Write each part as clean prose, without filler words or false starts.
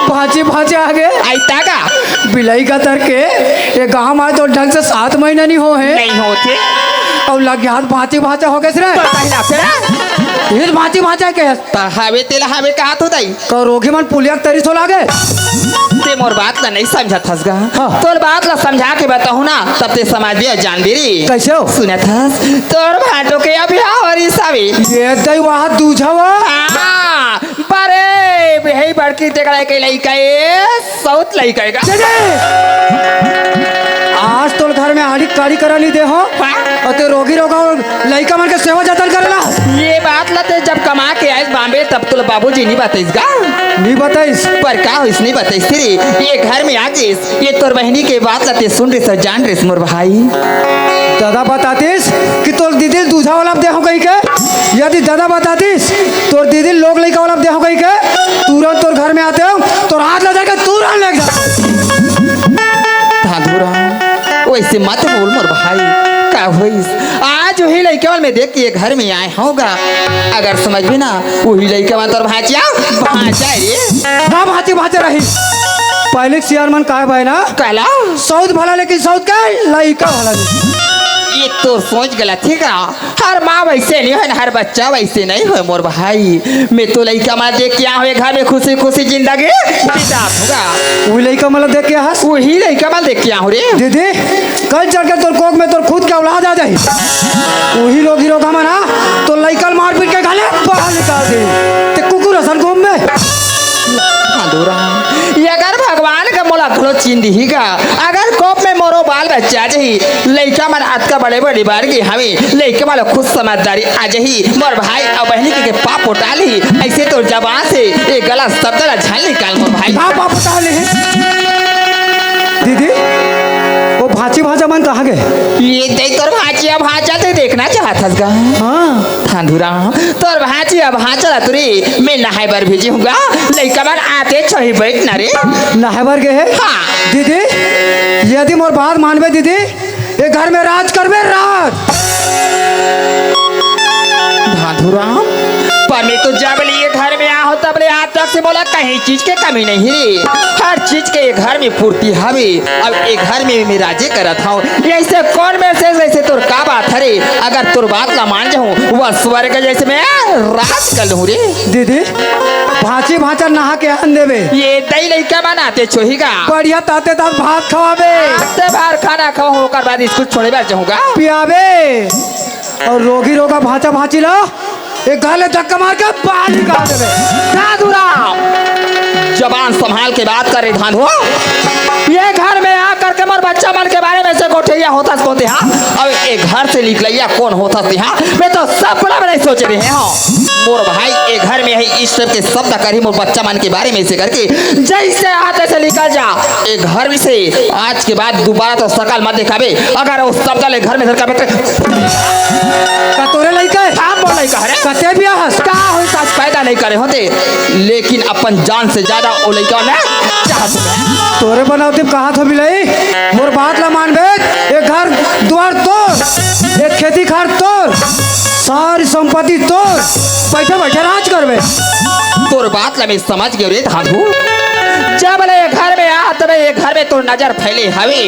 भाजी भाजी आगे आई तागा बिलाई का तर के ये गाँव में तो ढंग से 7 महीना नहीं हो है नहीं होते और लग गया भाजी भाजा हो गए रे तो पहला से फिर भाजी भाजा के हवे तेला हवे कहा तो दई तो रोगी मन पुलिया तरी सो लागे ते मोर बात ला नहीं समझा थस गा हाँ। तोर बात ला समझा के बताहू ना तब ते समझ भी जान भी री कैसे हो सुना थस तोर भाटो के अभी हमारी सावी ये दई वहाँ दूझा हुआ बरे बेही बड़की टेकड़ा के लइका ए साउथ लइका का आज तो घर में आड़ी कारी करा नहीं दे हो और ते रोगी रोगा लड़का मन के सेवा जतन करेला ये बात लते जब कमा के आए बॉम्बे तब तो बाबूजी नहीं बताइस गा नहीं बताइस पर का होइस नहीं बताइस तेरी ये घर में आ गइस ये तोर बहनी के बात लते सुन रे सर जान रे मोर भाई दादा बतातीस कि तोर दीदी दूधा वाला दे हो गई के यदि दादा बतातीस तोर दीदी लोग लड़का वाला दे हो गई के तुरंत तोर घर में आते हो तोर हाथ लगा के तुरंत लग जा धाधुरा वैसे मत बोल मोर भाई का होइस आज वही लड़के वाल में देख के घर में आए होगा अगर समझ भी ना वही लड़के वाल तोर भाचिया भाचा रे ना भाती भाते रही पहले सियार मन का भाई ना कहला सऊद भला लेकिन सऊद का लड़का भला नहीं ये तो सोच गलत है का हर माँ वैसे नहीं है हर बच्चा वैसे नहीं है मोर भाई मैं तो लड़का माँ देख के हुए घर में खुशी खुशी जिंदगी बिता होगा वही लड़का मतलब देख के हंस वही लड़का माँ देख के हूँ रे दीदी कल चढ़ के तोर कोक में तोर खुद के औलाद आ जाए वही लोग हीरो का मना तो लड़का मार पीट के गाले बाहर निकाल दे ते कुकुर असन घूम में ये अगर भगवान का मोला घलो चीन दी का अगर कोप में मोरो बाल बच्चा जही लड़का मन आज का बड़े बड़ी बार की हमें लड़के वाला खुद समझदारी आ जही मोर भाई और बहनी के पाप उठा ली ऐसे तो जबान से एक गलत शब्द ला झाल निकाल मोर भाई पाप उठा ले दीदी वो भाची भाजा मन कहाँ गए ये दे तोर भाचिया भाचा ते देखना चाहत गा हाँ थांधुरा तोर भाचिया भाचा तुरी मैं नहाय बर भेजी हूँगा लड़का मन आते छही बैठ ना रे नहावर गए है हाँ दीदी यदि मोर बात मानबे दीदी ये घर में राज करबे राज धाधुराम पर मैं तो जब लिए घर में आ हो तब ले आज तक से बोला कहीं चीज के कमी नहीं रे हर चीज के ये घर में पूर्ति हवे अब ये घर में मैं राजे करत हूँ ऐसे कौन में से जैसे तोर का बात है रे अगर तोर बात ला मान जाऊँ वह स्वर्ग जैसे मैं राज कर लूँ रे दीदी भाची भाचा नहा के आन देवे ये दही लड़का बनाते छोहीगा बढ़िया ताते तात भात खवाबे आते बाहर खाना खाओ होकर बाद स्कूल छोड़े बार जाऊँगा पियाबे और रोगी रोगा भाचा भाची ला एक गाले धक्का मार के बाहर निकाल देवे धाधुराम जबान संभाल के बात करे धाधु ये घर में आकर के मोर बच्चा मन के बारे में से गोठैया होता होते हाँ अब एक घर से निकलैया कौन होता थे हाँ मैं तो सब बड़ा बड़ा सोच रहे हैं हाँ मोर भाई एक घर में है इस सब के शब्द करी मोर बच्चा मन के बारे में से करके जैसे हाथ से निकल जा एक घर में से आज के बाद दोबारा तो सकल मत दिखावे अगर उस शब्द ले घर में धर का तोरे लइका आप बोल लइका है कते बिया हस का हो साथ पैदा नहीं करे होते लेकिन अपन जान से ज्यादा ओ लइका ने चाहत तोरे बनावते कहा था बिलाई मोर बात ला मानबे एक घर द्वार तोर एक खेती खार तोर सारी संपत्ति तोर बैठे बैठे राज करबे तोर बात ला मैं समझ गयो रे धाधु जब ले घर में आ तब ये घर में तो नजर फैले हवे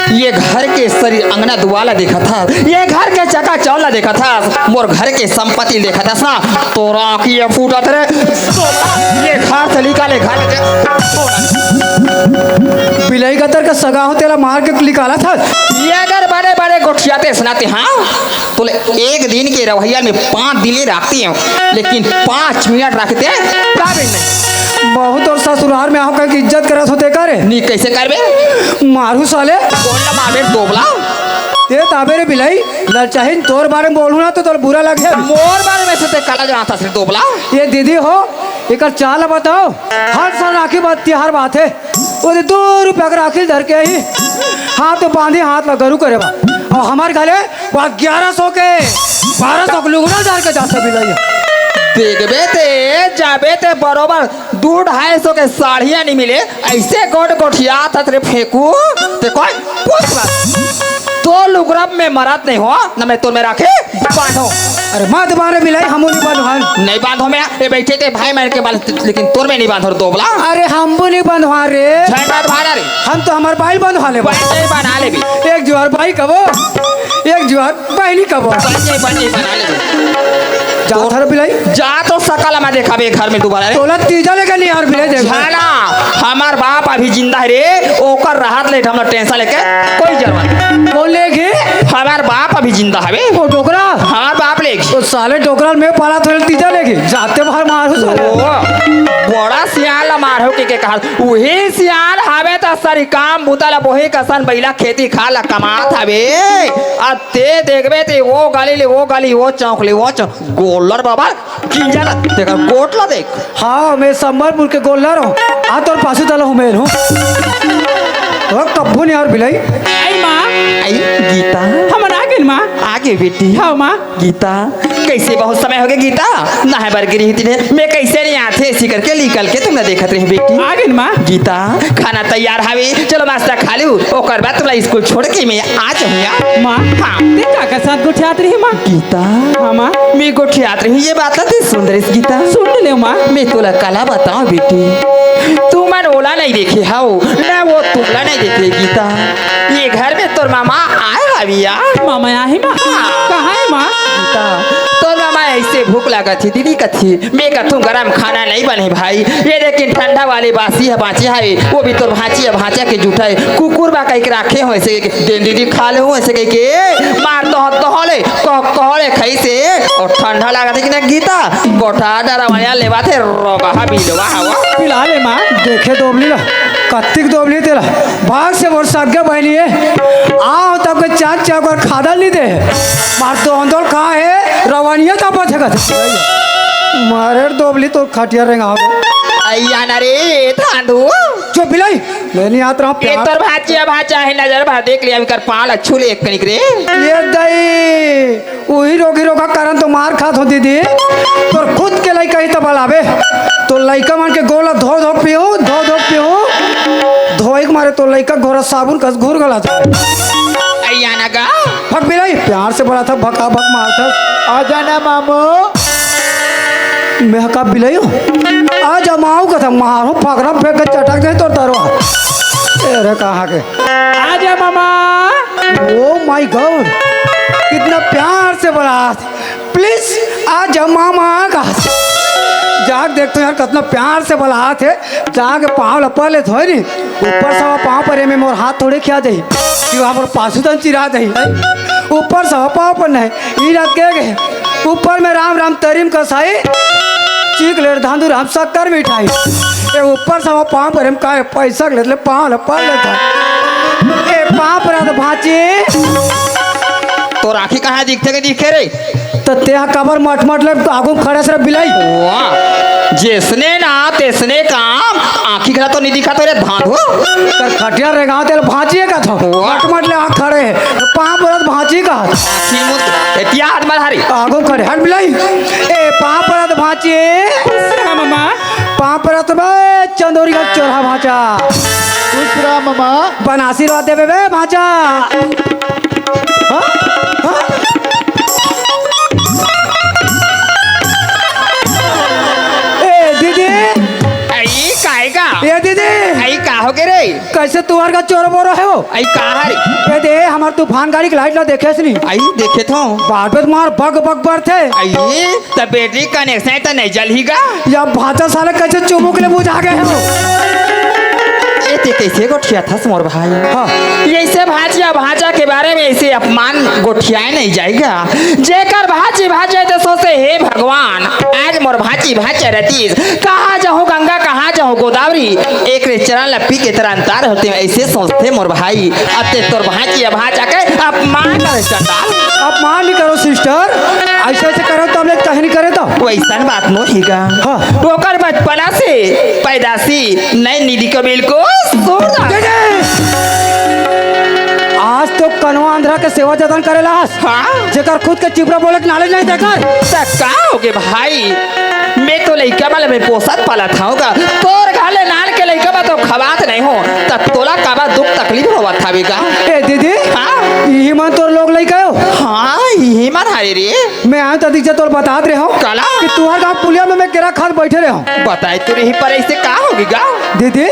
ये घर के शरीर अंगना दुआला देखा था ये घर के चका चौला देखा था मोर घर के संपत्ति देखा था सा तोरा की ये फूटा तेरे ये घर से निकाले घर बिलाई गतर का सगा हो तेरा मार के निकाला था ये अगर बड़े बड़े गोठियाते सुनाते हाँ तो एक दिन के रवैया में 5 दिन रखती हैं लेकिन 5 मिनट रखते नहीं बहुत और ससुराल में आकर की इज्जत करत होते करे नी कैसे करबे मारू साले कौन ला मारे दोबला ते ताबे रे बिलाई ललचाहिन तोर बारे में बोलू ना तो तोर बुरा लगे मोर बारे में से काला जानता से दोबला ये दीदी हो एक चाल बताओ हर साल राखी बात त्योहार बात है वो 2 रुपया का राखी धर के आई हाथ तो बांधी हाथ लगरू करे बा और हमारे घरे वहाँ 1100 के 1200 के लुगड़ा डाल के जाते बिलाई देखबे ते जाबे ते बरोबर 200-250 के साड़ियाँ नहीं मिले ऐसे गोट गोठिया था तेरे फेंकू ते कोई पूछ बात तो लुगरब में मरत नहीं हो न मैं तुम में रखे बांधो। अरे मत बारे बिलाई हम नहीं बंधवान। नहीं बांधो मैं ये बैठे थे भाई मार के बाल लेकिन तुम में नहीं बांधो दोबला। अरे हम नहीं बंधवा रे, झंडा भाड़ा रे हम तो हमारे बाइल बंधवा ले। बना ले भी एक जुआर भाई कबो, एक जुआर बहनी कबो। बना ले जा थर बिलाई जा तो सकल में देखा बे घर में दोबारा रे तोला तीजा लेके नहीं यार बिलाई देख। झाना हमार बाप अभी जिंदा है रे ओकर राहत ले हम टेंशन लेके कोई जरूरत कौन लेगी? हमार बाप अभी जिंदा है वो डोकरा हमार बाप लेगी तो साले डोकरा में पाला थोड़ा तीजा लेगी जाते बाहर मारू साले। ओ बड़ा सियाल मारो के कहा वही सियाल हवे त सारी काम बुतला बोही कसन बैला खेती खा ला कमात हवे आ ते देखबे ते वो गाली ले वो गाली वो चौक ले वो चौक गोलर बाबा किंजल देखा गोटला देख। हाँ मैं संबलपुर के गोलर हूँ आ तोर पासू तला हूँ मैं हूँ कब्बू नहीं और बिलाई। आई माँ आई गीता हमर आगे माँ आगे बेटी हाँ माँ गीता कैसे बहुत समय हो गया गीता ना है बरगरी थी मैं कैसे नहीं आते ऐसी करके निकल के तुमने देखत रही बेटी आगे माँ गीता खाना तैयार हवे चलो नाश्ता खा लू ओकर बाद तुमला स्कूल छोड़ के मैं आ जाऊंगा। माँ हाँ देखा का साथ गुठियात रही माँ। गीता हाँ माँ मैं गोठियात रही ये बात ला सुंदर गीता सुन ले माँ। मैं तोला कला बताऊं बेटी तू मन ओला नहीं देखे हाउ ना वो तुमला नहीं देखे गीता ये घर में तोर मामा आए हविया मामा यहाँ है माँ कहाँ है माँ। गीता तोर मामा ऐसे भूख लगा थी दीदी कथी मैं कथूँ गरम खाना नहीं बने भाई ये लेकिन ठंडा वाले बासी है बाँचे है वो भी तोर भांची है भांचा के जूठा है कुकुर बा कह के रखे हो ऐसे दिन दीदी खा ले हो ऐसे कह के मार तो हले कहले खाई से और ठंडा लगा थी कि ना गीता गोठा डरावनिया लेवा थे रोगा बिलवा हवा पिला ले माँ। देखे दोबली ला कत्तिक दोबली तेरा भाग से बोल सगे बहनी है आओ तब के चाँद चाक और खादा नहीं दे मार तो अंदर कहाँ है रवानिया तब मारे दोबली तो खटिया रेंगा अय्या ना रे थांडू जो बिलाई लेनी आत रहा ये तोर भाचिया भाचा है नजर भर देख लिया कर पाल अच्छू ले एक कनिक रे ये दई वही रोगी रोगा कारण तो मार खात हो दीदी तोर खुद के लइका ही तो बलावे तो लइका मान के गोला धो धो पियो धोए के मारे तो लइका घोरा साबुन कस घूर गला था। अय्या ना गा भग बिलाई प्यार से बड़ा था भका भक मार था आ जाना मामू मैं हका बिलाई हूँ आ जमाऊ का था मारू पकड़ा फेंक के चटक दे तो तरवा अरे कहाँ के आजा मामा। ओ माय गॉड कितना प्यार से बड़ा प्लीज आ जमा माँ का जाग देखते यार कितना प्यार से बोला हाथ है जाके पाँव लपा ले थोड़ी नहीं ऊपर सवा पाँव पर में मोर हाथ थोड़े खिया दही कि वहाँ पर पासुदन चिरा दही ऊपर सवा पाँव पर नहीं ई रात के गए ऊपर में राम राम तरीम कसाई चीक ले धांधुर हम शक्कर मिठाई ये ऊपर सवा पाँव पर हम का पैसा ले पाँव लपा लेता ए पाँव पर भाची तो राखी कहाँ दिखे रे तो तेहा कबर मट मट लग आगू खड़े से बिलाई वाह जिसने ना तेसने काम आँखी खड़ा तो नहीं दिखा तो रे धांधो कर खटिया रे गाँव तेरे भांची का था मट मट ले आँख खड़े है पाँव परत भांची का आँखी मुझ एतिया हाथ में हारी आगू खड़े हट बिलाई ए पाँव परत भांची मामा पाँव परत बे चंदोरी का चोरा भांचा खुश रहा मामा। बन आशीर्वाद देवे बे भांचा हाँ हाँ ये दीदी आई का हो के रे कैसे तुहार का चोर बोरो है वो आई का हारी ये दे हमार तूफान गाड़ी की लाइट ना देखे नहीं आई देखे तो बार पे मार बग बग बर थे आई त बैटरी कनेक्शन तो नहीं जल ही गा या भाता साले कैसे चुमू के लिए बुझा गए हो ये ते कैसे गोठिया था मोर भाई हाँ ऐसे भाजिया भाजा के बारे में ऐसे अपमान गोठियाए नहीं जाएगा जेकर भाजी भाजे तो सोचे हे भगवान आज मोर भाजी भाजा रहती कहाँ जाओ गंगा कहाँ जाओ गोदावरी एक रे चरण लपी के तरह अंतर होते हैं ऐसे सोचते मोर भाई अते तोर भाजिया भाजा के अपमान करे चंडाल अपमान नहीं करो सिस्टर ऐसे ऐसे करो तो हम लोग कहीं नहीं करे तो वैसा बात नो हीगा हाँ। ओकर बचपना से पैदासी नई निधि को बिल्कुल आज तो कनवा आंध्रा के सेवा जतन करेला हाँ जेकर खुद के चिपरा बोले के नॉलेज नहीं देकर का होगे भाई मैं तो लइका वाले में पोसत पाला था होगा तोर घाले नाल के लइका बा तो खबात नहीं हो तब तोला काबा दुख तकलीफ होवा था बेगा ए दीदी हाँ यही मन है रे? मैं आया तो दीजिए तो बता रहे हो काला? कि तुम्हारे गाँव पुलिया में मैं केरा खाद बैठे रहे हूँ। बताए तो रही पर ऐसे का होगी गा? दीदी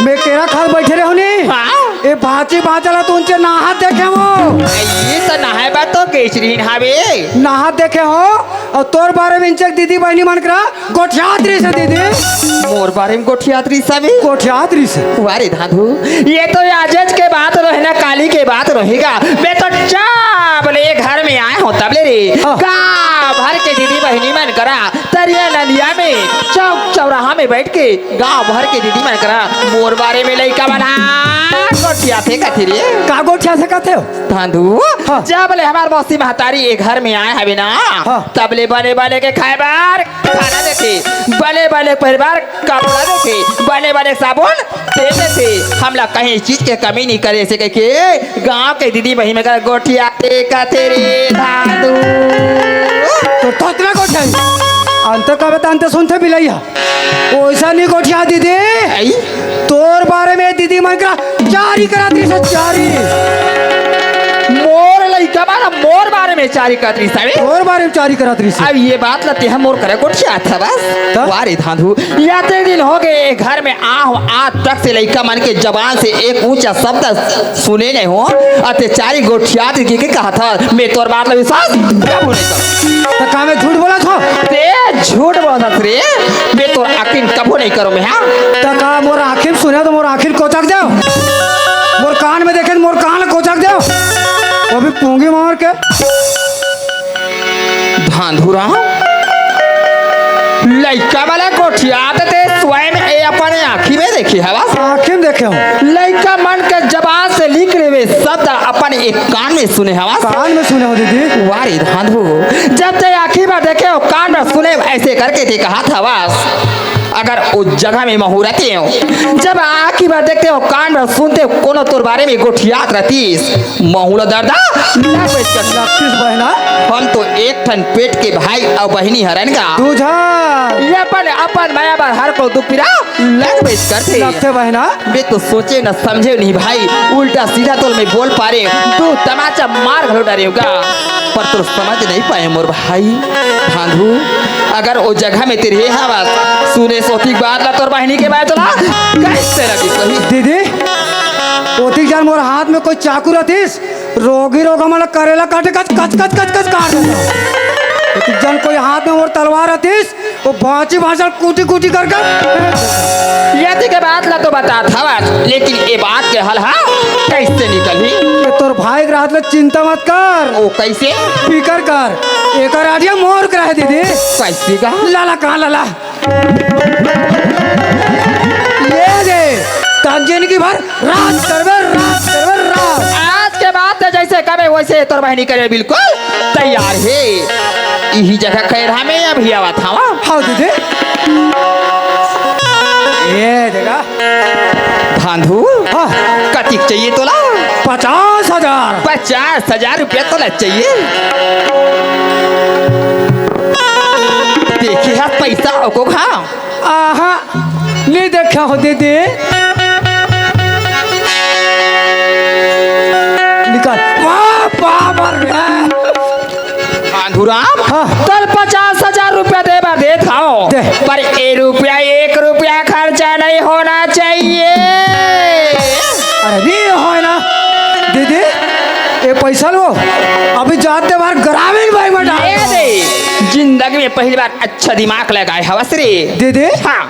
मैं केरा खाद बैठे रहे नहीं हाँ। ये भाची बाचला तो उनसे नहा देखे वो ये तो नहाए बात तो केचरी नहावे। नहा देखे हो और तोर बारे में इंचक दीदी बहनी मन करा गोठियात्री से दीदी मोर बारे में गोठियात्री सभी गोठियात्री से वारे धाधु ये तो आजज के बात रहे ना काली के बात रहेगा। मैं तो बोले घर में आए हो तबले रे हाँ। गाँव भर के दीदी बहनी मन करा तरिया नदिया में चौक चौराहा में बैठ के गाँव भर के दीदी मन करा मोर बारे में लइका बना गोठिया थे कथी रे का गोठिया से कहते हो धाधु हाँ। जब ले हमार मौसी महतारी ये घर में आए हवे ना हाँ। तबले बने बने के खाए बार खाना देखे बने बने परिवार कपड़ा देखे बने बने साबुन दे देते हम लोग कहीं चीज के कमी नहीं करे से के गांव के दीदी बहन में कर गोठिया कहते रे धाधु तो तोतरा गोठिया अंत कबे तो अंत सुनते बिलैया वैसा नहीं गोठिया दीदी आई तोर बारे में दीदी मन करा जारी कराती से जारी मोर लइका बारा मोर बारे में चारी कतरी सावे तोर बारे में जारी कराती से अब ये बात लते हम मोर करे गोठिया था बस तब? वारे धाधु या ते दिन हो गए घर में आज तक से लइका मन के जबान से एक ऊंचा शब्द सुने नहीं हो अते चारी गोठिया के कहा था मैं तोर बात ला विश्वास कबू नहीं कर तो का मैं झूठ बोला था ते झूठ बोलत रे मैं तोर यकीन कबू नहीं करो मैं हां तो का मोर आखिर सुने तो मोर आखिर कोचक जाओ मोर कान में देखे तो मोर कान कोचक जाओ वो भी पूंगी मार के धांधुरा लइका वाला गोठिया ते स्वयं ए अपने आँखी में देखी हवा आखिर में देखे हो लइका मन के जबान से निकले हुए शब्द अपन एक कान में सुने हवा कान में सुने हो दीदी वारी धांधु जब ते आँखी में देखे हो कान में सुने ऐसे करके ते कहा था वास अगर उस जगह में महूरते हो जब आँखी में देखते हो कान में सुनते हो कोनो तोर बारे में गोठियात रहतीस महूला दर्दा लक्ष्य बहना हम तो एक ठन पेट के भाई और बहनी हरन का दूझा ये अपन माया बार हर को दुपिरा लग बेच करते लक्ष्य बहना बे तो सोचे न समझे नहीं भाई उल्टा सीधा तो मैं बोल पा रहे तू तमाचा मार घलो डरे होगा पर तो समझ नहीं पाए मोर भाई धांधु अगर वो जगह में तेरे हवा सुने सोती बात ला तोर बहनी के बात ला कैसे लगी सही दीदी ओती जान मोर हाथ में कोई चाकू रहतीस रोगी रोगा मतलब करेला काटे कच कच कच कच कच काट देता ओती जान कोई हाथ में मोर तलवार रहतीस वो भांची भाषण कूटी कूटी करके यदि के बात ला तो बता था लेकिन ये बात के हल हाँ कैसे निकली ये तोर भाई के रात में चिंता मत कर ओ कैसे फिकर कर एक आडिया मोर कर दीदी कैसे का लाला कहाँ लाला ये दे तंजन की भर रात करवे रात आज के बाद तो जैसे कबे वैसे तोर बहनी करे बिल्कुल तैयार है यही जगह खैरा में अभी आवा था हाँ दीदी ये देगा धांधु हाँ कतिक चाहिए तोला 50,000 50,000 रुपया तोला चाहिए देखिए हाँ पैसा को हाँ आहा नहीं देखा हो दीदी निकाल वाह बाबर धांधुराम हाँ। तल 50,000 रुपया दे बार दे थाओ दे। पर 1 रुपया खर्चा नहीं होना चाहिए अरे नहीं हो ना दीदी ये पैसा लो अभी जाते बार ग्रामीण भाई में डाल ये दे जिंदगी में पहली बार अच्छा दिमाग लगाए हवस रे दीदी हाँ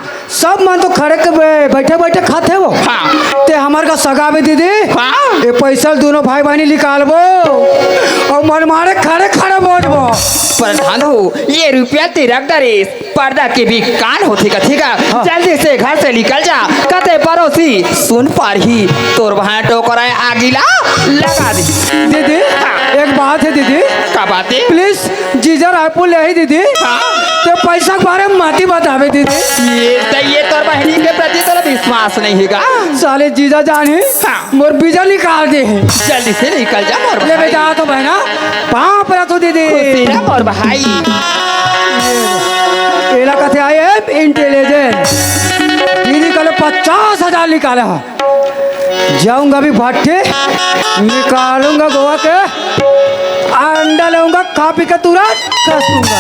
सब मन तो खड़े के बैठे बैठे खाते वो हाँ ते हमार का सगा भी दीदी हाँ ये पैसा दोनों भाई बहनी निकालबो और मन मारे खड़े खड़े बोझबो पर धांधु ये रुपया ते रख दे पर्दा के भी कान होते का ठीक है हाँ। जल्दी से घर से निकल जा कते पड़ोसी सुन पार ही तोर वहाँ टोकरा आगिला लगा दे दीदी हाँ। एक बात है दीदी का बात है प्लीज जीजा रायपुर ले आई दीदी हाँ। ते पैसा के बारे में माती बतावे दीदी ये तोर बहनी के प्रति तोरा विश्वास नहीं हैगा साले जीजा जाने हाँ। मोर बीजा निकाल दे जल्दी से निकल जा मोर ले भाई बेटा तो बहना पाँव पर तो दीदी तेरा मोर भाई एला कथे आए इंटेलिजेंट दीदी कल 50,000 निकाले जाऊंगा अभी भट्टे, निकालूंगा गोवा के, अंडा लूंगा, खा पी के तुरंत कस दूंगा।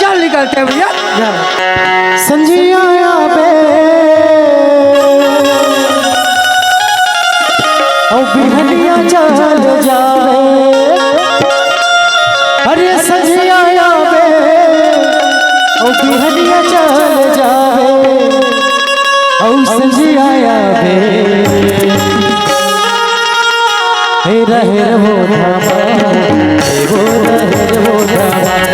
चल निकलते हैं भैया। संजिया बे ओ बिहनिया चल जावे, अरे संजिया बे ओ बिहनिया चल जावे, ओ संजिया बे हे रहे वो धामा, वो रहे वो धामा।